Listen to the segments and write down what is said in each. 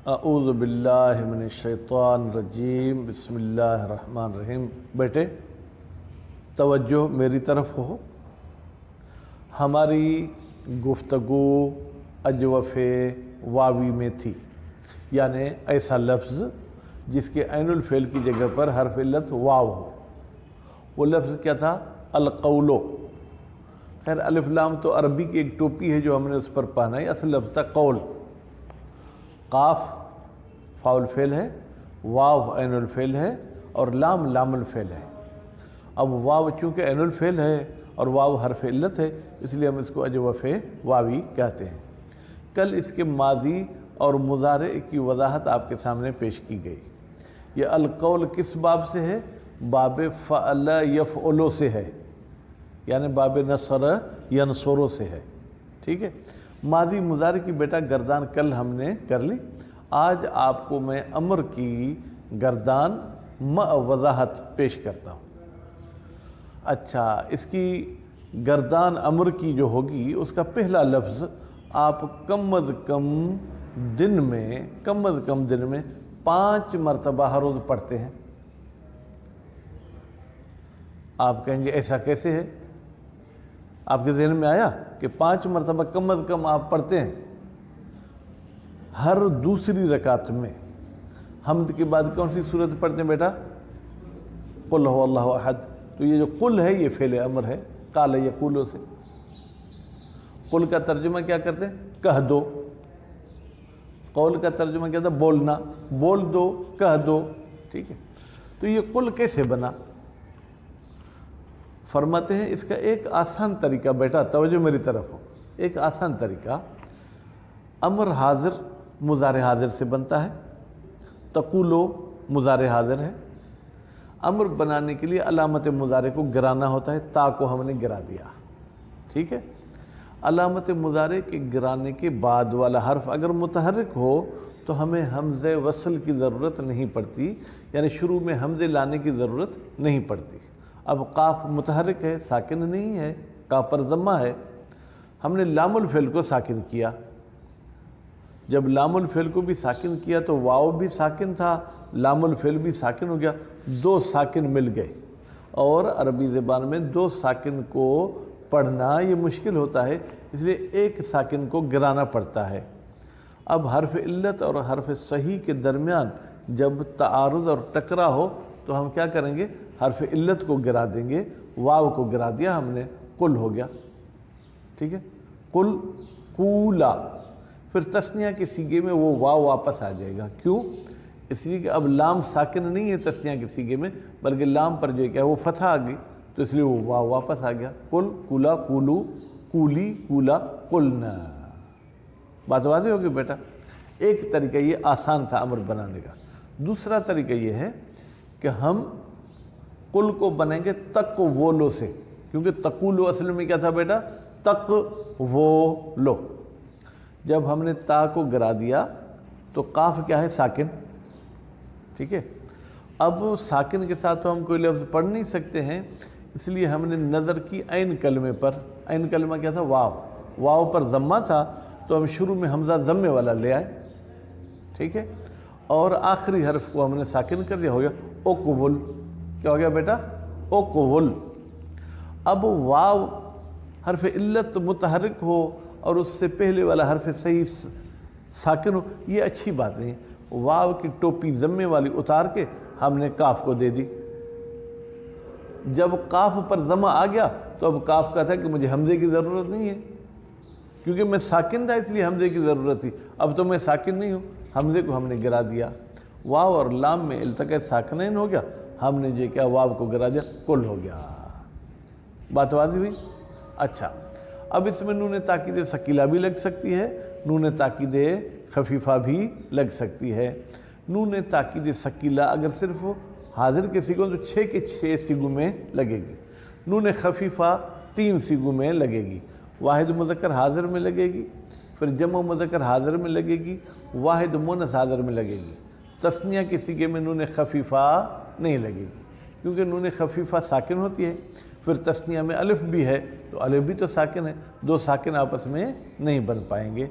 اعوذ باللہ من الشیطان الرجیم، بسم اللہ الرحمن الرحیم۔ بیٹے توجہ میری طرف ہو۔ ہماری گفتگو اجوف واوی میں تھی، یعنی ایسا لفظ جس کے عین الفعل کی جگہ پر حرف علت واو ہو۔ وہ لفظ کیا تھا؟ القولو۔ خیر الف لام تو عربی کی ایک ٹوپی ہے جو ہم نے اس پر پہنا ہے، اصل لفظ تھا قول۔ قاف فاعل فعل ہے، واو عین الفعل ہے، اور لام لام الفعل ہے۔ اب واو چونکہ عین الفعل ہے اور واو حرف علت ہے، اس لیے ہم اس کو اجوف واوی کہتے ہیں۔ کل اس کے ماضی اور مضارع کی وضاحت آپ کے سامنے پیش کی گئی۔ یہ القول کس باب سے ہے؟ باب فعل یفعل سے ہے، یعنی باب نصر ینصر سے ہے۔ ٹھیک ہے، ماضی مضارع کی بیٹا گردان کل ہم نے کر لی۔ آج آپ کو میں امر کی گردان وضاحت پیش کرتا ہوں۔ اچھا، اس کی گردان امر کی جو ہوگی، اس کا پہلا لفظ آپ کم از کم دن میں 5 مرتبہ ہر روز پڑھتے ہیں۔ آپ کہیں گے ایسا کیسے ہے؟ آپ کے ذہن میں آیا کہ 5 مرتبہ کم از کم آپ پڑھتے ہیں؟ ہر دوسری رکعت میں حمد کے بعد کون سی صورت پڑھتے ہیں بیٹا؟ قل هو اللہ احد۔ تو یہ جو قل ہے یہ فعل امر ہے، قال یقولو سے۔ قل کا ترجمہ کیا کرتے ہیں؟ کہہ دو۔ قول کا ترجمہ کیا تھا؟ بولنا، بول دو، کہہ دو۔ ٹھیک ہے، تو یہ قل کیسے بنا؟ فرماتے ہیں اس کا ایک آسان طریقہ، بیٹا توجہ میری طرف ہو، ایک آسان طریقہ، امر حاضر مضارع حاضر سے بنتا ہے، تقولو مضارع حاضر ہے۔ امر بنانے کے لیے علامت مضارع کو گرانا ہوتا ہے، تا کو ہم نے گرا دیا۔ ٹھیک ہے، علامت مضارع کے گرانے کے بعد والا حرف اگر متحرک ہو تو ہمیں حمزہ وصل کی ضرورت نہیں پڑتی، یعنی شروع میں حمزے لانے کی ضرورت نہیں پڑتی۔ اب قاف متحرک ہے، ساکن نہیں ہے، قاف پر ضمہ ہے، ہم نے لام الفعل کو ساکن کیا۔ جب لام الفعل کو بھی ساکن کیا تو واو بھی ساکن تھا، لام الفعل بھی ساکن ہو گیا، 2 ساکن مل گئے۔ اور عربی زبان میں 2 ساکن کو پڑھنا یہ مشکل ہوتا ہے، اس لیے ایک ساکن کو گرانا پڑتا ہے۔ اب حرف علت اور حرف صحیح کے درمیان جب تعارض اور ٹکرا ہو تو ہم کیا کریں گے؟ حرف علت کو گرا دیں گے، واو کو گرا دیا ہم نے، قل ہو گیا۔ ٹھیک ہے، قل قولا، پھر تثنیہ کے سیغے میں وہ واو واپس آ جائے گا۔ کیوں؟ اس لیے کہ اب لام ساکن نہیں ہے تثنیہ کے سیغے میں، بلکہ لام پر جو ہے وہ فتح آ گئی، تو اس لیے وہ واو واپس آ گیا۔ قل قولا قولو قولی قولا قلنا۔ بات واضح ہوگی بیٹا؟ ایک طریقہ یہ آسان تھا امر بنانے کا۔ دوسرا طریقہ یہ ہے کہ ہم قل کو بنائیں گے تقولو سے، کیونکہ تقولو اصل میں کیا تھا بیٹا؟ تقولو۔ جب ہم نے تا کو گرا دیا تو قاف کیا ہے؟ ساکن۔ ٹھیک ہے، اب ساکن کے ساتھ تو ہم کوئی لفظ پڑھ نہیں سکتے ہیں، اس لیے ہم نے نظر کی عین کلمے پر۔ عین کلمہ کیا تھا؟ واو۔ واو پر ضمہ تھا تو ہم شروع میں حمزہ ضمے والا لے آئے۔ ٹھیک ہے، اور آخری حرف کو ہم نے ساکن کر دیا، ہو گیا اقبل۔ کیا ہو گیا بیٹا؟ اقبل۔ اب واو حرف علت متحرک ہو اور اس سے پہلے والا حرف صحیح ساکن ہو، یہ اچھی بات نہیں۔ واو کی ٹوپی ضمے والی اتار کے ہم نے کاف کو دے دی۔ جب کاف پر ضمہ آ گیا تو اب کاف کا تھا کہ مجھے حمزے کی ضرورت نہیں ہے، کیونکہ میں ساکن تھا اس لیے حمزے کی ضرورت تھی، اب تو میں ساکن نہیں ہوں، حمزے کو ہم نے گرا دیا۔ واو اور لام میں التقاء ساکنین ہو گیا، ہم نے جو کیا واو کو گرا دیا، قل ہو گیا۔ بات واضح ہوئی؟ اچھا، اب اس میں نون تاکید ثقیلہ بھی لگ سکتی ہے، نون تاکید خفیفہ بھی لگ سکتی ہے۔ نون تاکید ثقیلہ اگر صرف حاضر کے سیغوں تو 6 کے 6 سیغوں میں لگے گی، نون خفیفہ 3 سیغوں میں لگے گی، واحد مذکر حاضر میں لگے گی، پھر جمع مذکر حاضر میں لگے گی، واحد مؤنث حاضر میں لگے گی۔ تثنیہ کے سیغے میں نون خفیفہ نہیں لگے گی، کیونکہ نون خفیفہ ساکن ہوتی ہے۔ پھر تثنیہ میں الف بھی ہے تو الف بھی تو ساکن ہے، 2 ساکن آپس میں نہیں بن پائیں گے۔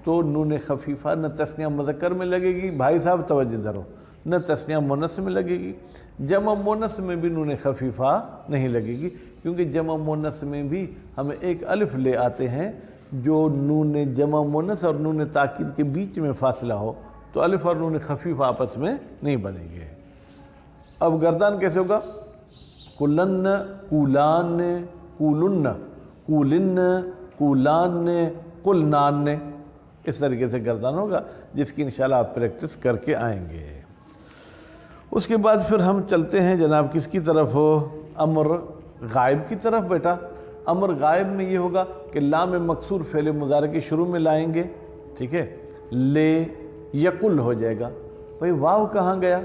تو نون خفیفہ نہ تثنیہ مذکر میں لگے گی، بھائی صاحب توجہ ذرا، نہ تثنیہ مونث میں لگے گی، جمع مونث میں بھی نون خفیفہ نہیں لگے گی، کیونکہ جمع مونث میں بھی ہمیں ایک الف لے آتے ہیں جو نون جمع مونث اور نون تاکید کے بیچ میں فاصلہ ہو، تو الف اور نون خفیفہ آپس میں نہیں بنیں گے۔ اب گردان کیسے ہوگا؟ کلن، کولان، کولن، کولن، کولان، کلنان، اس طریقے سے گردان ہوگا، جس کی انشاءاللہ آپ پریکٹس کر کے آئیں گے۔ اس کے بعد پھر ہم چلتے ہیں جناب کس کی طرف؟ امر غائب کی طرف۔ بیٹا امر غائب میں یہ ہوگا کہ لام مکسور فعل مضارع کے شروع میں لائیں گے، ٹھیک ہے، لے یقل ہو جائے گا۔ بھئی واو کہاں گیا؟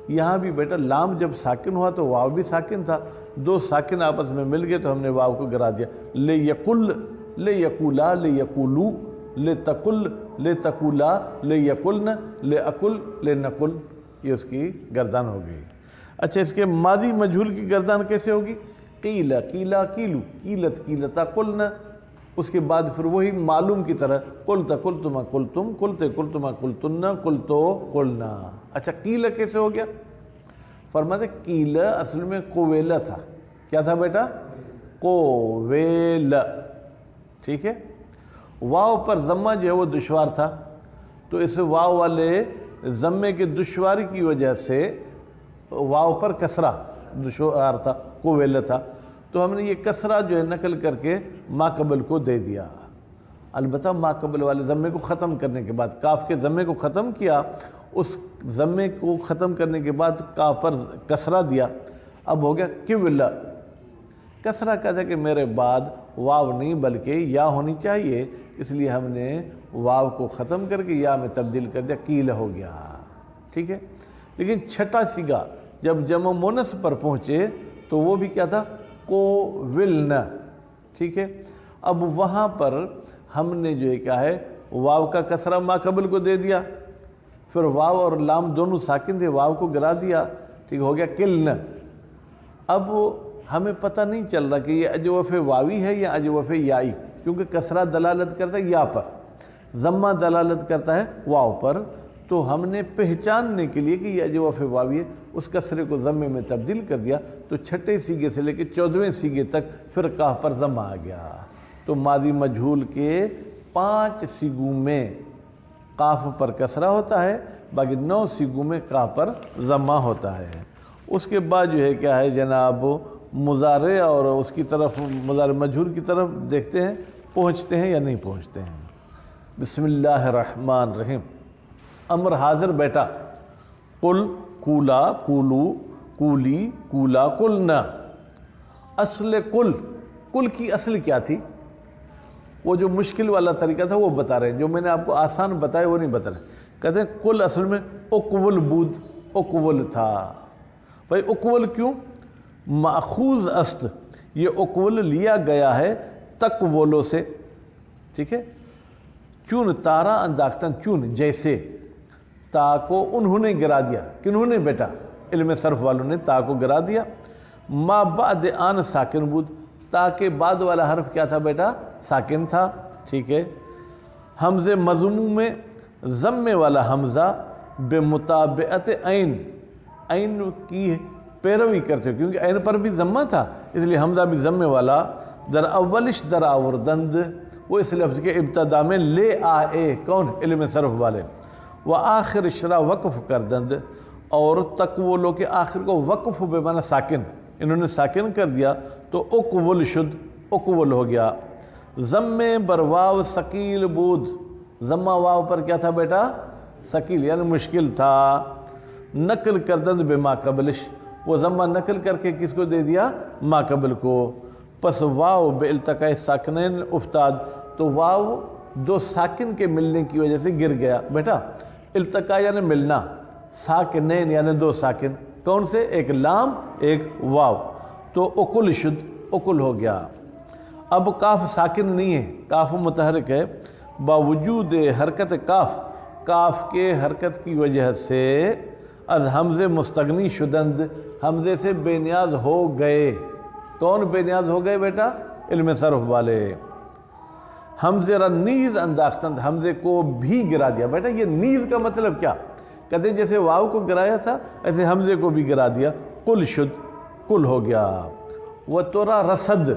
یہاں بھی بیٹا لام جب ساکن ہوا تو واو بھی ساکن تھا، دو ساکن آپس میں مل گئے تو ہم نے واو کو گرا دیا۔ لے یقل، لے یقولا، لے یقولو، لے تقل، لے تقولا، لے یقلن، لے اقل، لے نقل، یہ اس کی گردان ہو گئی۔ اچھا اس کے ماضی مجہول کی گردان کیسے ہوگی؟ قیل، قیلا، قیلو، قیلت، قیلتا، قلن، اس کے بعد پھر وہی معلوم کی طرح قلت، قلتما، قلتم، قلتے، قلتما، قلتن، قلتو، قلنا۔ اچھا قیل کیسے ہو گیا؟ فرماتے قیل اصل میں قویلہ تھا، کیا تھا بیٹا؟ قویل، ٹھیک ہے، واو پر ضمہ جو ہے وہ دشوار تھا، تو اس واو والے ضمے کے دشواری کی وجہ سے واو پر کسرہ دشوار تھا، قویلہ تھا، تو ہم نے یہ کسرہ جو ہے نقل کر کے ما قبل کو دے دیا۔ البتہ ما قبل والے ضمے کو ختم کرنے کے بعد کاف کے ضمے کو ختم کیا، اس ضمے کو ختم کرنے کے بعد کاف پر کسرہ دیا، اب ہو گیا قبل۔ کسرہ کہتا ہے کہ میرے بعد واو نہیں بلکہ یا ہونی چاہیے، اس لیے ہم نے واو کو ختم کر کے یا میں تبدیل کر دیا، قیل ہو گیا، ٹھیک ہے۔ لیکن چھٹا سیگا جب جمع مونث پر پہنچے تو وہ بھی کیا تھا؟ قولن، ٹھیک ہے۔ اب وہاں پر ہم نے جو ہے کیا ہے واو کا کسرہ ما قبل کو دے دیا، پھر واو اور لام دونوں ساکن تھے، واو کو گرا دیا، ٹھیک ہو گیا قلن۔ اب ہمیں پتہ نہیں چل رہا کہ یہ اجوف واوی ہے یا اجوف یائی، کیونکہ کسرہ دلالت کرتا ہے یا پر، ضمہ دلالت کرتا ہے واو پر، تو ہم نے پہچاننے کے لیے کہ یہ اجوف واوی ہے اس کسرے کو ضمے میں تبدیل کر دیا، تو چھٹے سیگے سے لے کے 14ویں سیگے تک پھر کاف پر ضمہ آ گیا۔ تو ماضی مجہول کے 5 سیگوں میں قاف پر کسرہ ہوتا ہے، باقی 9 سیگوں میں کاف پر ضمہ ہوتا ہے۔ اس کے بعد جو ہے کیا ہے جناب مضارع اور اس کی طرف مضارع مجہول کی طرف دیکھتے ہیں پہنچتے ہیں یا نہیں پہنچتے ہیں۔ بسم اللہ الرحمن الرحیم۔ امر حاضر بیٹا قل، قولا، قولو، قولی، قولا، قلنا۔ اصل قل کی اصل کیا تھی؟ وہ جو مشکل والا طریقہ تھا وہ بتا رہے ہیں، جو میں نے آپ کو آسان بتایا وہ نہیں بتا رہے۔ کہتے ہیں قل اصل میں اقول بود، اقول تھا۔ بھائی اقول کیوں؟ ماخوذ است، یہ اقول لیا گیا ہے تقولو سے، ٹھیک ہے۔ چون تارا انداختن، چون جیسے، تا کو انہوں نے گرا دیا، کنہوں نے بیٹا؟ علم صرف والوں نے تا کو گرا دیا۔ ما بعد آن ساکن بود، تا کے بعد والا حرف کیا تھا بیٹا؟ ساکن تھا، ٹھیک ہے۔ حمزے مضموم میں ضمے والا حمزہ بمطابعت عین، عین کی پیروی کرتے ہو، کیونکہ عین پر بھی ضمہ تھا اس لیے حمزہ بھی ضمے والا۔ در اولش در آوردند، وہ اس لفظ کے ابتدا میں لے آئے، کون؟ علم صرف والے۔ و آخر شرح وقف کردند، اور تقولو کے آخر کو وقف بے معنی ساکن، انہوں نے ساکن کر دیا تو اقول شد، اقول ہو گیا۔ ضمے بر واو ثقیل بود، ضمہ واو پر کیا تھا بیٹا؟ ثقیل، یعنی مشکل تھا۔ نقل کردند بے ما قبلش، وہ ضمہ نقل کر کے کس کو دے دیا؟ ما قبل کو۔ پس واو بے التقاء ساکنین افتاد، تو واو دو ساکن کے ملنے کی وجہ سے گر گیا بیٹا۔ التقاء یعنی ملنا، ساکنین یعنی دو ساکن، کون سے؟ ایک لام ایک واو، تو اقل شد، اقل ہو گیا۔ اب کاف ساکن نہیں ہے، کاف متحرک ہے، باوجود حرکت کاف کے حرکت کی وجہ سے از حمزے مستغنی شدند، حمزے سے بے نیاز ہو گئے۔ کون بے نیاز ہو گئے بیٹا؟ علم صرف والے۔ حمزے را نیز انداختند، حمزے کو بھی گرا دیا۔ بیٹا یہ نیز کا مطلب کیا؟ کہتے ہیں جیسے واو کو گرایا تھا ایسے حمزے کو بھی گرا دیا، کل شد، کل ہو گیا۔ وَتُرَا رَسَد،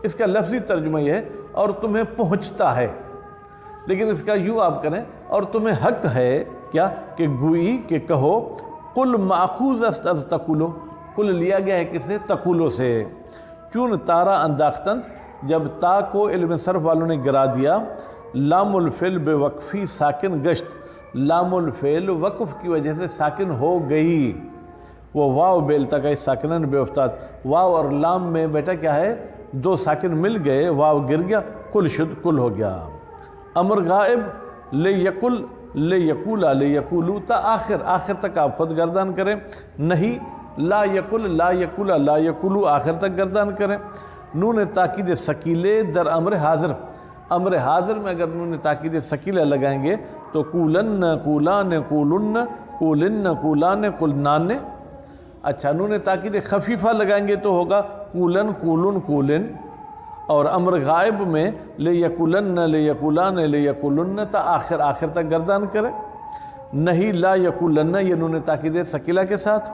اس کا لفظی ترجمہ یہ ہے اور تمہیں پہنچتا ہے، لیکن اس کا یوں آپ کریں اور تمہیں حق ہے کیا کہ گوئی کہ کہو کل ماخوذ است از تقولو، کل لیا گیا ہے کس سے؟ تقولو سے۔ چون تارا انداختند، جب تا کو علم صرف والوں نے گرا دیا، لام الفعل بے وقفی ساکن گشت، لام الفعل وقف کی وجہ سے ساکن ہو گئی، وہ واو بے التقاء ساکنن بے افتاد، واو اور لام میں بیٹا کیا ہے؟ دو ساکن مل گئے، واو گر گیا، کل شد، کل ہو گیا۔ امر غائب لے یقل، لے یقولا، لے یقولو، تا آخر تک آپ خود گردان کریں، نہیں لا یقل، لا یقولا، لا یقولو، آخر تک گردان کریں۔ نون تاکید ثقیلے در امر حاضر، امر حاضر میں اگر نون تاکید ثقیلہ لگائیں گے تو قولن، قولان، قولن، قولن، قولان، قلنان۔ اچھا نون تاکید خفیفہ لگائیں گے تو ہوگا قولن، قولن، قولن۔ اور امر غائب میں لے یقولن، لے یقولان، لے یقولن، تا آخر تک گردان کرے، نہیں لا یقولن، یہ نون تاکید ثقیلہ کے ساتھ۔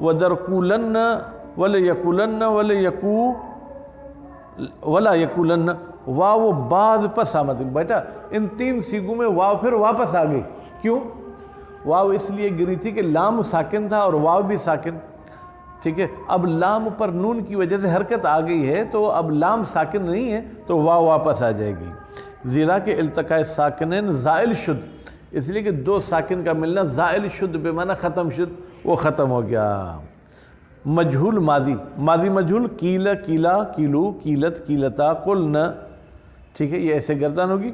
ودر قولن ولے یقولن ولے یقو ولا یقولن، واو بعض پس آمد۔ بیٹا ان تین سیگوں میں واو پھر واپس آ گئی، کیوں؟ واو اس لیے گری تھی کہ لام ساکن تھا اور واو بھی ساکن، ٹھیک ہے؟ اب لام پر نون کی وجہ سے حرکت آ گئی ہے تو اب لام ساکن نہیں ہے تو واو واپس آ جائے گی۔ زیرا کے التقاء ساکنین زائل شد، اس لیے کہ دو ساکن کا ملنا زائل شد بے معنی ختم شد، وہ ختم ہو گیا۔ مجہول ماضی، ماضی مجہول کیلا، کیلا، کیلو، کیلت، کیلتا، قلنا، ٹھیک ہے؟ یہ ایسے گردان ہوگی۔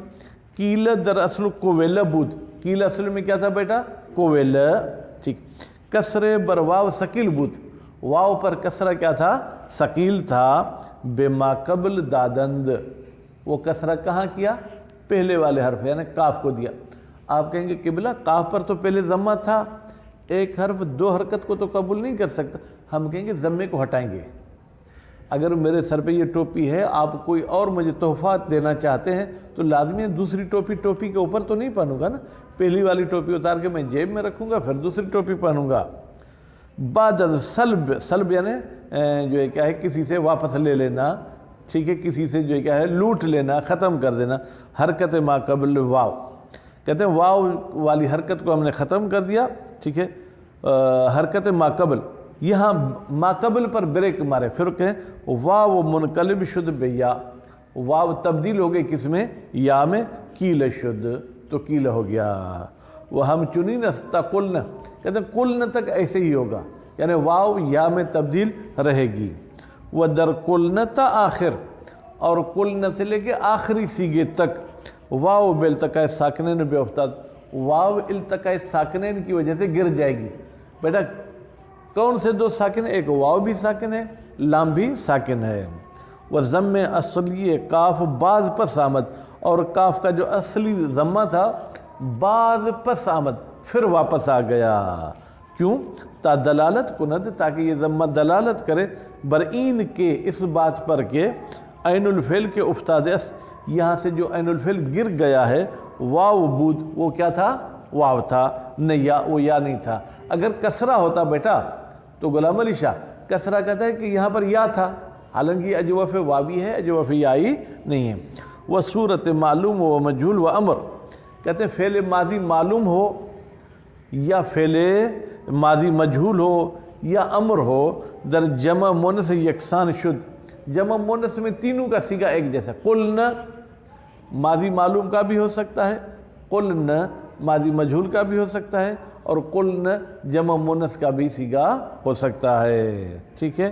کیلا در اصل کویلہ بود، کیلا اصل میں کیا تھا بیٹا؟ کویلہ، ٹھیک۔ کسرے بر واو ثقیل بود، واو پر کسرہ کیا تھا؟ ثقیل تھا۔ بے ما قبل دادند، وہ کسرہ کہاں کیا؟ پہلے والے حرف یعنی کاف کو دیا۔ آپ کہیں گے قبلہ کاف پر تو پہلے ضمہ تھا، ایک حرف دو حرکت کو تو قبول نہیں کر سکتا، ہم کہیں گے ضمے کو ہٹائیں گے۔ اگر میرے سر پہ یہ ٹوپی ہے، آپ کوئی اور مجھے تحفات دینا چاہتے ہیں تو لازمی ہے دوسری ٹوپی کے اوپر تو نہیں پہنوں گا نا، پہلی والی ٹوپی اتار کے میں جیب میں رکھوں گا پھر دوسری ٹوپی پہنوں گا۔ بعد از سلب، سلب یعنی جو ہے کیا ہے کسی سے واپس لے لینا، ٹھیک ہے؟ کسی سے جو ہے کیا ہے لوٹ لینا، ختم کر دینا۔ حرکت ما قبل واو، کہتے ہیں واو والی حرکت کو ہم نے ختم کر دیا، ٹھیک ہے؟ حرکت ما قبل، یہاں ما قبل پر بریک مارے، پھر کہیں واو منقلب شد بے یا، واو تبدیل ہو گئی کس میں؟ یا میں، کیل شد، تو کیل ہو گیا۔ وہ ہم چنین استا قلن، کہتے ہیں قلن تک ایسے ہی ہوگا، یعنی واو یا میں تبدیل رہے گی۔ وہ در قلن تا آخر، اور قلن سے لے کے آخری سیگے تک واو بے التقاء ساکنین بے افتاد، واو التقاء ساکنین کی وجہ سے گر جائے گی۔ بیٹا کون سے دو ساکن؟ ایک واو بھی ساکن ہے، لام بھی ساکن ہے۔ وہ ضم اصلی کاف بعض پس آمد، اور کاف کا جو اصلی ضمہ تھا بعض پس آمد پھر واپس آ گیا، کیوں؟ تا دلالت کند، تاکہ یہ ضمہ دلالت کرے برعین کے اس بات پر کہ عین الفعل کے افتاد اس، یہاں سے جو عین الفعل گر گیا ہے واو بود، وہ کیا تھا؟ واو تھا، نہیں یا، وہ یا نہیں تھا۔ اگر کسرہ ہوتا بیٹا تو غلام علی شاہ کسرہ کہتا ہے کہ یہاں پر یا تھا، حالانکہ یہ اجوف واوی ہے، اجوف یائی نہیں ہے۔ وہ صورت معلوم و مجہول و امر، کہتے ہیں فعل ماضی معلوم ہو یا فعل ماضی مجہول ہو یا امر ہو، در جمع مونس یکسان شد، جمع مونس میں تینوں کا صیغہ ایک جیسا، قلن ماضی معلوم کا بھی ہو سکتا ہے، قلن ماضی مجہول کا بھی ہو سکتا ہے، اور قلن جمع مونس کا بھی صیغہ ہو سکتا ہے، ٹھیک ہے؟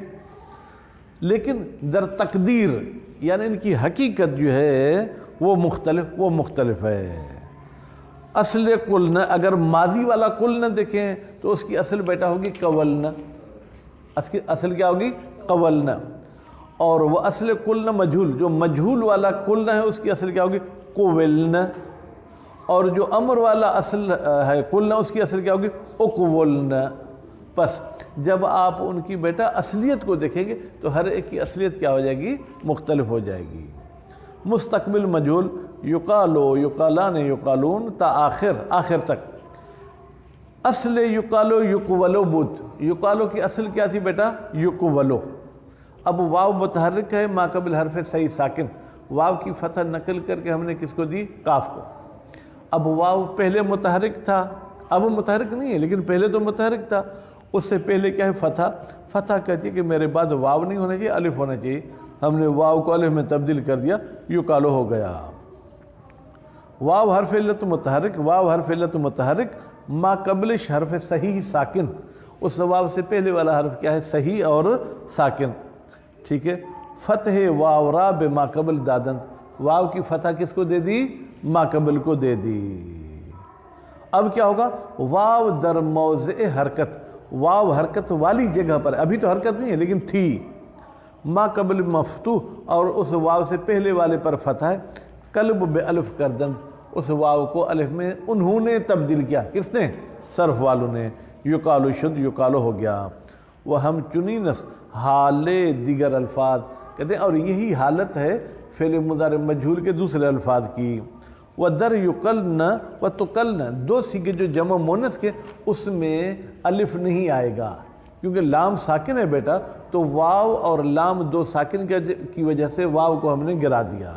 لیکن در تقدیر یعنی ان کی حقیقت جو ہے وہ مختلف ہے۔ اصل قلن، اگر ماضی والا قلن دیکھیں تو اس کی اصل بیٹا ہوگی قولن، اصل کیا ہوگی؟ قولن۔ اور وہ اصل قلن مجہول، جو مجہول والا قلن ہے اس کی اصل کیا ہوگی؟ قولن۔ اور جو امر والا اصل ہے قلن، اس کی اصل کیا ہوگی؟ اقولن۔ پس جب آپ ان کی بیٹا اصلیت کو دیکھیں گے تو ہر ایک کی اصلیت کیا ہو جائے گی؟ مختلف ہو جائے گی۔ مستقبل مجہول، یقالو، یقالان، یقالون تا آخر تک۔ اصل یقالو یقولو بود، یقالو کی اصل کیا تھی بیٹا؟ یقولو۔ اب واو متحرک ہے ما قبل حرف صحیح ساکن، واو کی فتح نقل کر کے ہم نے کس کو دی؟ کاف کو۔ اب واو پہلے متحرک تھا، اب متحرک نہیں ہے لیکن پہلے تو متحرک تھا، اس سے پہلے کیا ہے؟ فتح۔ فتح کہتی ہے کہ میرے بعد واو نہیں ہونا چاہیے، الف ہونا چاہیے، ہم نے واو کو الف میں تبدیل کر دیا، یقالو ہو گیا۔ واو حرف علت متحرک، واو حرف علت متحرک ما قبل حرف صحیح ساکن، اس واو سے پہلے والا حرف کیا ہے؟ صحیح اور ساکن، ٹھیک ہے۔ فتح واو را بما قبل دادن، واو کی فتح کس کو دے دی؟ ما قبل کو دے دی۔ اب کیا ہوگا؟ واو در موضع حرکت، واو حرکت والی جگہ پر، ابھی تو حرکت نہیں ہے لیکن تھی، ما قبل مفتوح، اور اس واو سے پہلے والے پر فتح ہے، قلب بے الف کردن، اس واو کو الف میں انہوں نے تبدیل کیا، کس نے؟ صرف والوں نے، یقالو شد، یقالو ہو گیا۔ وہ ہم چنینس حال دیگر الفاظ، کہتے ہیں اور یہی حالت ہے فعل مضارع مجہول کے دوسرے الفاظ کی۔ وہ در یقلن و تقلن، دو سیغے جو جمع مونس کے، اس میں الف نہیں آئے گا کیونکہ لام ساکن ہے بیٹا، تو واو اور لام دو ساکن کی وجہ سے واو کو ہم نے گرا دیا۔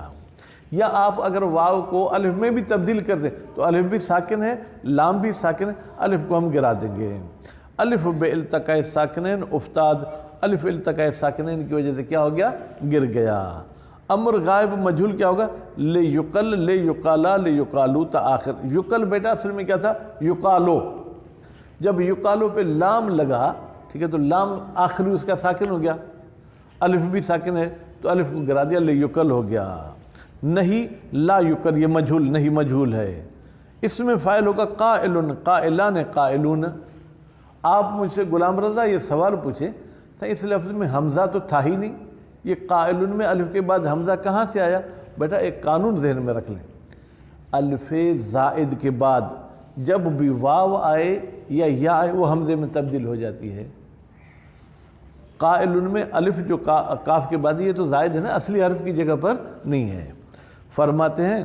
یا آپ اگر واو کو الف میں بھی تبدیل کر دیں تو الف بھی ساکن ہے، لام بھی ساکن ہے، الف کو ہم گرا دیں گے۔ الف بے التقاء ساکنین افتاد، الف التقاء ساکنین کی وجہ سے کیا ہو گیا؟ گر گیا۔ امر غائب مجہول کیا ہوگا؟ لے یقل، لے یقالا، لے یقالو تا آخر۔ یقل بیٹا اصل میں کیا تھا؟ یقالو۔ جب یقالو پہ لام لگا، ٹھیک ہے، تو لام آخری اس کا ساکن ہو گیا، الف بھی ساکن ہے تو الف کو گرا دیا، لے یقل ہو گیا۔ نہیں لا یقل، یہ مجہول، نہیں مجہول ہے، اس میں فاعل ہوگا قائلن، قائلان، قائلون۔ آپ مجھ سے غلام رضا یہ سوال پوچھیں تھا، اس لفظ میں حمزہ تو تھا ہی نہیں، یہ قائلن میں الف کے بعد حمزہ کہاں سے آیا؟ بیٹا ایک قانون ذہن میں رکھ لیں، الف زائد کے بعد جب بھی واو آئے یا یا آئے وہ حمزے میں تبدیل ہو جاتی ہے۔ قائلن میں الف جو کاف کے بعد یہ تو زائد ہے نا، اصلی حرف کی جگہ پر نہیں ہے۔ فرماتے ہیں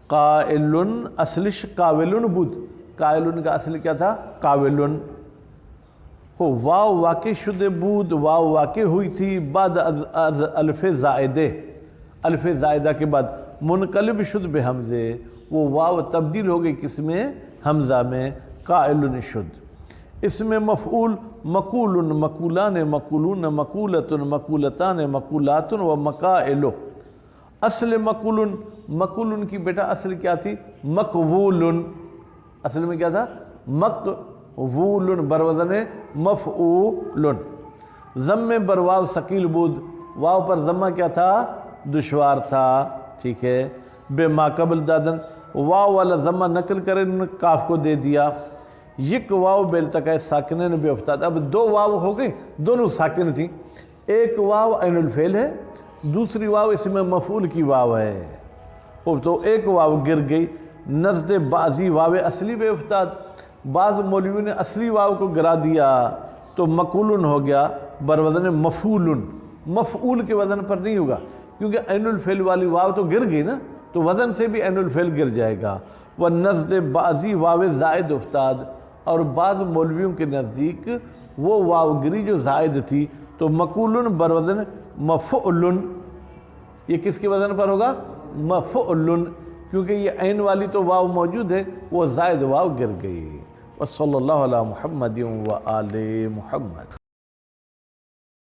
قائلن اصلش قاولن بود، قائلن کا اصل کیا تھا؟ قاولن ہو، واو واقع شدہ بود، واو واقع ہوئی تھی بعد از الف زائدہ، الف زائدہ کے بعد منقلب شد بے حمزے، وہ واو تبدیل ہو گئی کس میں؟ حمزہ میں، قائلن شد۔ اس میں مفعول مقولن، مقولان، مقولون، مقولتن، مقولتان، مقولاتن و مقائلو۔ اصل مقولن، مقولن کی بیٹا اصل کیا تھی؟ مقبولن، اصل میں کیا تھا؟ مقبولن، بروزن مفعولن۔ ضم بر واو ثقیل بود، واو پر ضمہ کیا تھا؟ دشوار تھا، ٹھیک ہے۔ بے ما قبل دادن، واو والا ضمہ نقل کرے انہوں نے کاف کو دے دیا۔ یک واو بے التقاء ساکنین بے افتاد، اب دو واو ہو گئی، دونوں ساکن تھیں، ایک واو عین الفعل ہے، دوسری واو اس میں مفعول کی واو ہے، خوب تو ایک واو گر گئی۔ نزد بعضی واو اصلی بے افتاد، بعض مولویوں نے اصلی واو کو گرا دیا تو مقولن ہو گیا بروزن مفعولن، مفعول کے وزن پر نہیں ہوگا کیونکہ عین الفعل والی واو تو گر گئی نا، تو وزن سے بھی عین الفعل گر جائے گا۔ وہ نزد بعضی واو زائد افتاد، اور بعض مولویوں کے نزدیک وہ واو گری جو زائد تھی تو مقولن بروزن مفعولن، یہ کس کے وزن پر ہوگا؟ مفعولن، کیونکہ یہ عین والی تو واو موجود ہے، وہ زائد واو گر گئی۔ وصلی اللہ علی محمد و آل محمد۔